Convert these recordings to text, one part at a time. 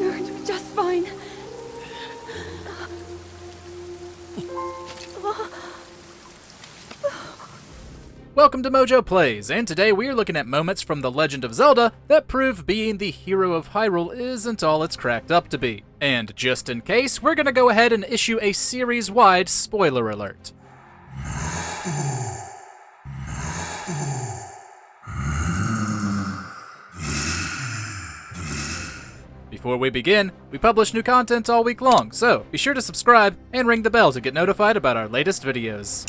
You're just fine. Welcome to MojoPlays, and today we're looking at moments from The Legend of Zelda that prove being the hero of Hyrule isn't all it's cracked up to be. And just in case, we're gonna go ahead and issue a series-wide spoiler alert. Before we begin, we publish new content all week long, so be sure to subscribe and ring the bell to get notified about our latest videos.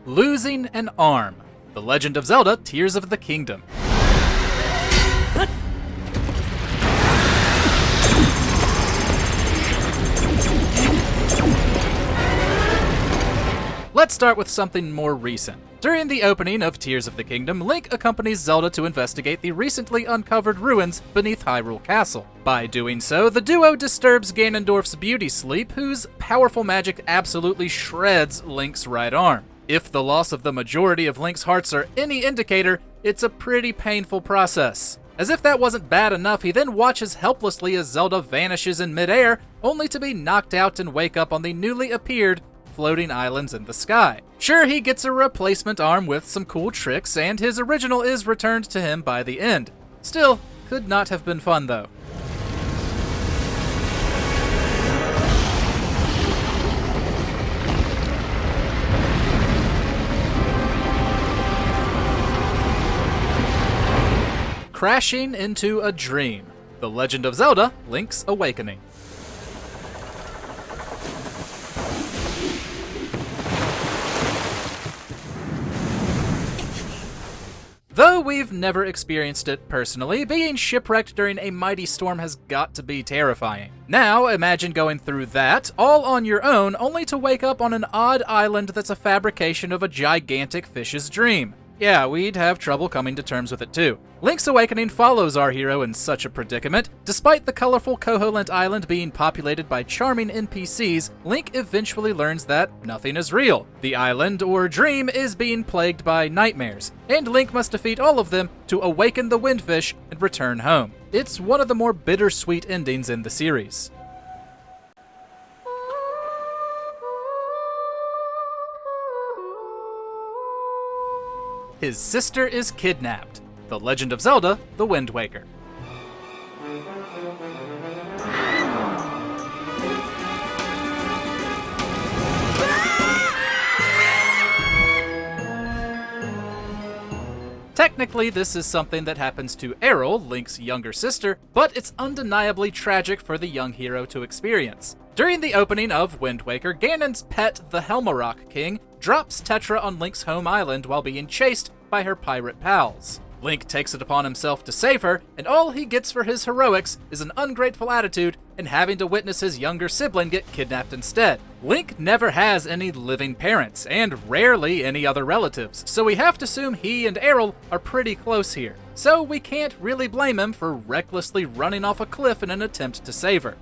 Losing an arm. The Legend of Zelda: Tears of the Kingdom. Let's start with something more recent. During the opening of Tears of the Kingdom, Link accompanies Zelda to investigate the recently uncovered ruins beneath Hyrule Castle. By doing so, the duo disturbs Ganondorf's beauty sleep, whose powerful magic absolutely shreds Link's right arm. If the loss of the majority of Link's hearts are any indicator, it's a pretty painful process. As if that wasn't bad enough, he then watches helplessly as Zelda vanishes in midair, only to be knocked out and wake up on the newly appeared floating islands in the sky. Sure, he gets a replacement arm with some cool tricks, and his original is returned to him by the end. Still, could not have been fun though. Crashing into a dream. The Legend of Zelda: Link's Awakening. Though we've never experienced it personally, being shipwrecked during a mighty storm has got to be terrifying. Now, imagine going through that, all on your own, only to wake up on an odd island that's a fabrication of a gigantic fish's dream. Yeah, we'd have trouble coming to terms with it too. Link's Awakening follows our hero in such a predicament. Despite the colorful Koholint Island being populated by charming NPCs, Link eventually learns that nothing is real. The island, or dream, is being plagued by nightmares, and Link must defeat all of them to awaken the Windfish and return home. It's one of the more bittersweet endings in the series. His sister is kidnapped. The Legend of Zelda: The Wind Waker. Technically, this is something that happens to Hyrule, Link's younger sister, but it's undeniably tragic for the young hero to experience. During the opening of Wind Waker, Ganon's pet, the Helmarok King, drops Tetra on Link's home island while being chased by her pirate pals. Link takes it upon himself to save her, and all he gets for his heroics is an ungrateful attitude and having to witness his younger sibling get kidnapped instead. Link never has any living parents, and rarely any other relatives, so we have to assume he and Hyrule are pretty close here. So we can't really blame him for recklessly running off a cliff in an attempt to save her.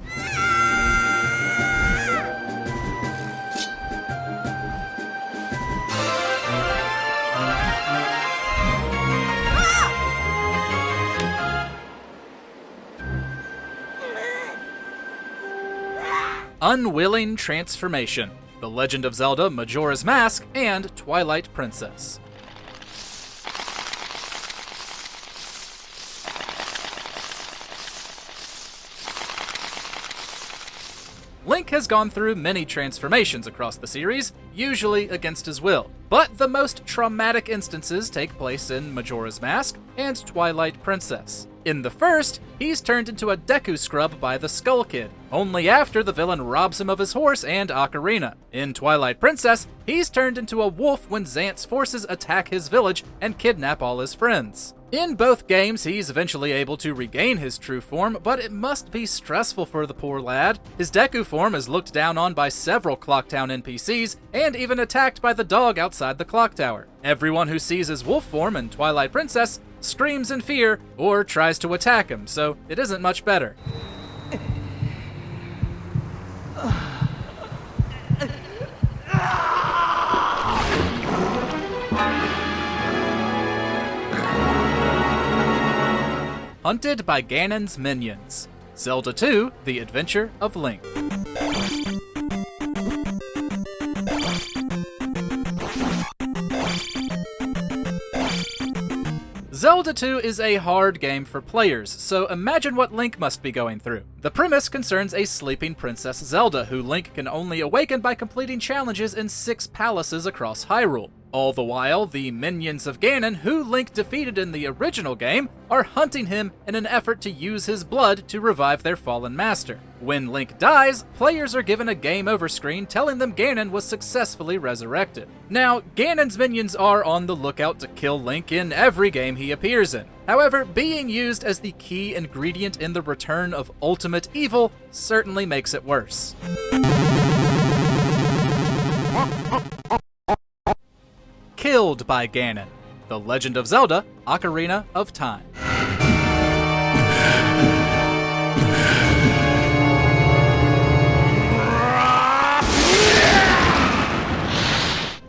Unwilling Transformation. The Legend of Zelda: Majora's Mask and Twilight Princess. Link has gone through many transformations across the series, usually against his will, but the most traumatic instances take place in Majora's Mask and Twilight Princess. In the first, he's turned into a Deku Scrub by the Skull Kid, only after the villain robs him of his horse and ocarina. In Twilight Princess, he's turned into a wolf when Xant's forces attack his village and kidnap all his friends. In both games, he's eventually able to regain his true form, but it must be stressful for the poor lad. His Deku form is looked down on by several Clocktown NPCs, and even attacked by the dog outside the clock tower. Everyone who sees his wolf form in Twilight Princess screams in fear or tries to attack him, so it isn't much better. hunted by Ganon's minions. Zelda 2: The Adventure of Link. Zelda 2 is a hard game for players, so imagine what Link must be going through. The premise concerns a sleeping Princess Zelda, who Link can only awaken by completing challenges in 6 palaces across Hyrule. All the while, the minions of Ganon, who Link defeated in the original game, are hunting him in an effort to use his blood to revive their fallen master. When Link dies, players are given a game over screen telling them Ganon was successfully resurrected. Now, Ganon's minions are on the lookout to kill Link in every game he appears in. However, being used as the key ingredient in the return of ultimate evil certainly makes it worse. Killed by Ganon. The Legend of Zelda: Ocarina of Time.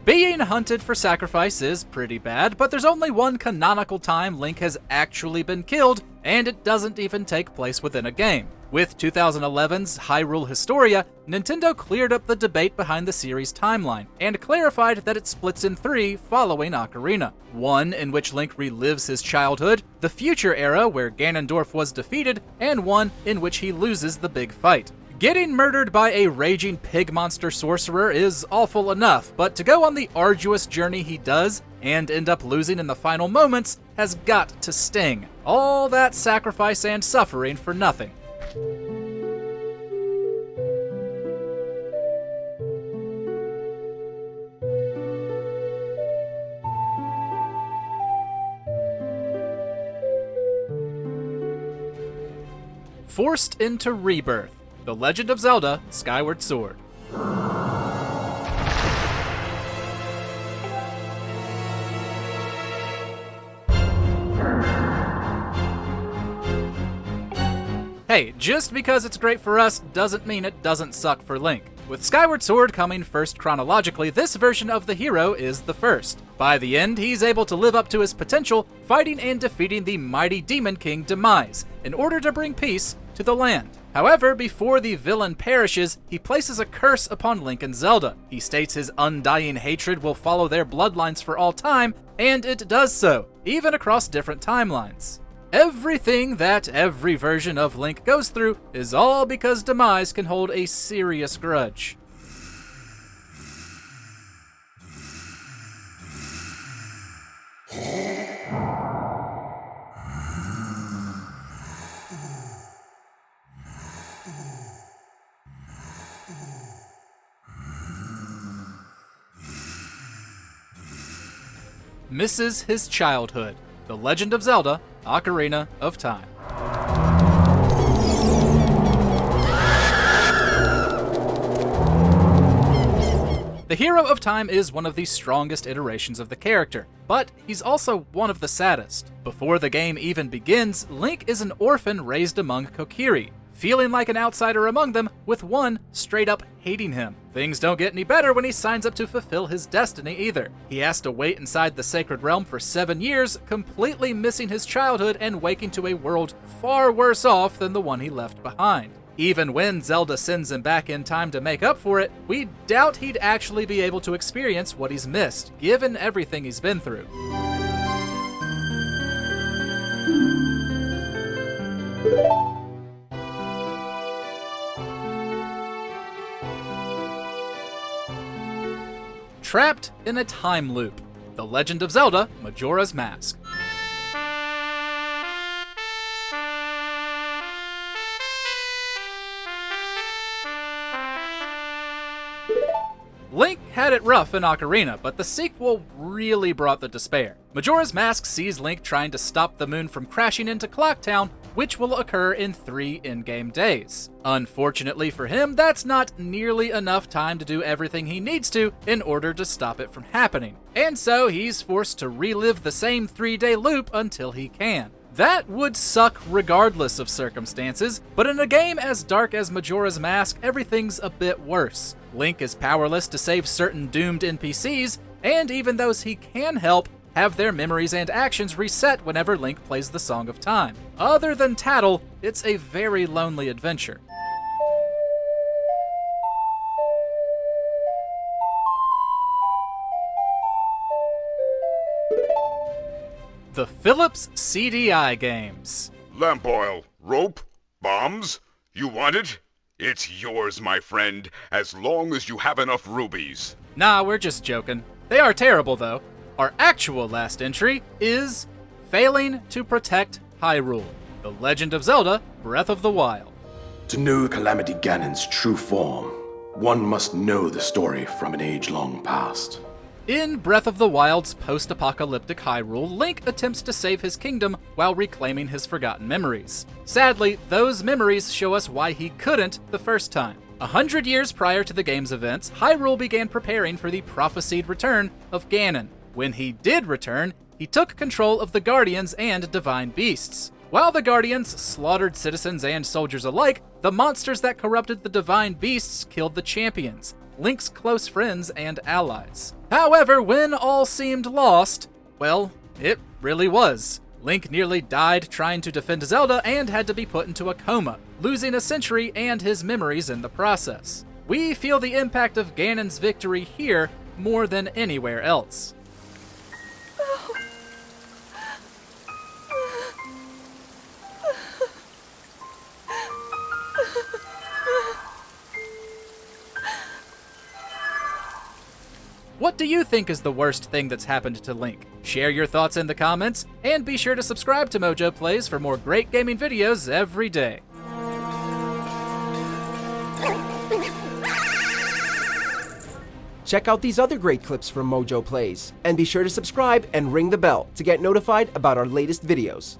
Being hunted for sacrifice is pretty bad, but there's only one canonical time Link has actually been killed, and it doesn't even take place within a game. With 2011's Hyrule Historia, Nintendo cleared up the debate behind the series' timeline, and clarified that it splits in 3 following Ocarina. One in which Link relives his childhood, the future era where Ganondorf was defeated, and one in which he loses the big fight. Getting murdered by a raging pig monster sorcerer is awful enough, but to go on the arduous journey he does, and end up losing in the final moments, has got to sting. All that sacrifice and suffering for nothing. Forced into Rebirth. The Legend of Zelda: Skyward Sword. Hey, just because it's great for us doesn't mean it doesn't suck for Link. With Skyward Sword coming first chronologically, this version of the hero is the first. By the end, he's able to live up to his potential, fighting and defeating the mighty Demon King Demise, in order to bring peace to the land. However, before the villain perishes, he places a curse upon Link and Zelda. He states his undying hatred will follow their bloodlines for all time, and it does so, even across different timelines. Everything that every version of Link goes through is all because Demise can hold a serious grudge. Misses his childhood. The Legend of Zelda: Ocarina of Time. The Hero of Time is one of the strongest iterations of the character, but he's also one of the saddest. Before the game even begins, Link is an orphan raised among Kokiri, feeling like an outsider among them, with one straight up hating him. Things don't get any better when he signs up to fulfill his destiny either. He has to wait inside the Sacred Realm for 7 years, completely missing his childhood and waking to a world far worse off than the one he left behind. Even when Zelda sends him back in time to make up for it, we doubt he'd actually be able to experience what he's missed, given everything he's been through. Trapped in a time loop. The Legend of Zelda: Majora's Mask. Link had it rough in Ocarina, but the sequel really brought the despair. Majora's Mask sees Link trying to stop the moon from crashing into Clock Town, which will occur in 3 in-game days. Unfortunately for him, that's not nearly enough time to do everything he needs to in order to stop it from happening. And so he's forced to relive the same 3-day loop until he can. That would suck regardless of circumstances, but in a game as dark as Majora's Mask, everything's a bit worse. Link is powerless to save certain doomed NPCs, and even those he can help have their memories and actions reset whenever Link plays the Song of Time. Other than Tattle, it's a very lonely adventure. The Philips CDI games. Lamp oil, rope, bombs? You want it? It's yours, my friend, as long as you have enough rubies. Nah, we're just joking. They are terrible, though. Our actual last entry is Failing to Protect Hyrule, The Legend of Zelda, Breath of the Wild. To know Calamity Ganon's true form, one must know the story from an age long past. In Breath of the Wild's post-apocalyptic Hyrule, Link attempts to save his kingdom while reclaiming his forgotten memories. Sadly, those memories show us why he couldn't the first time. 100 years prior to the game's events, Hyrule began preparing for the prophesied return of Ganon. When he did return, he took control of the Guardians and Divine Beasts. While the Guardians slaughtered citizens and soldiers alike, the monsters that corrupted the Divine Beasts killed the champions, Link's close friends and allies. However, when all seemed lost, well, it really was. Link nearly died trying to defend Zelda and had to be put into a coma, losing a century and his memories in the process. We feel the impact of Ganon's victory here more than anywhere else. What do you think is the worst thing that's happened to Link? Share your thoughts in the comments, and be sure to subscribe to MojoPlays for more great gaming videos every day. Check out these other great clips from MojoPlays, and be sure to subscribe and ring the bell to get notified about our latest videos.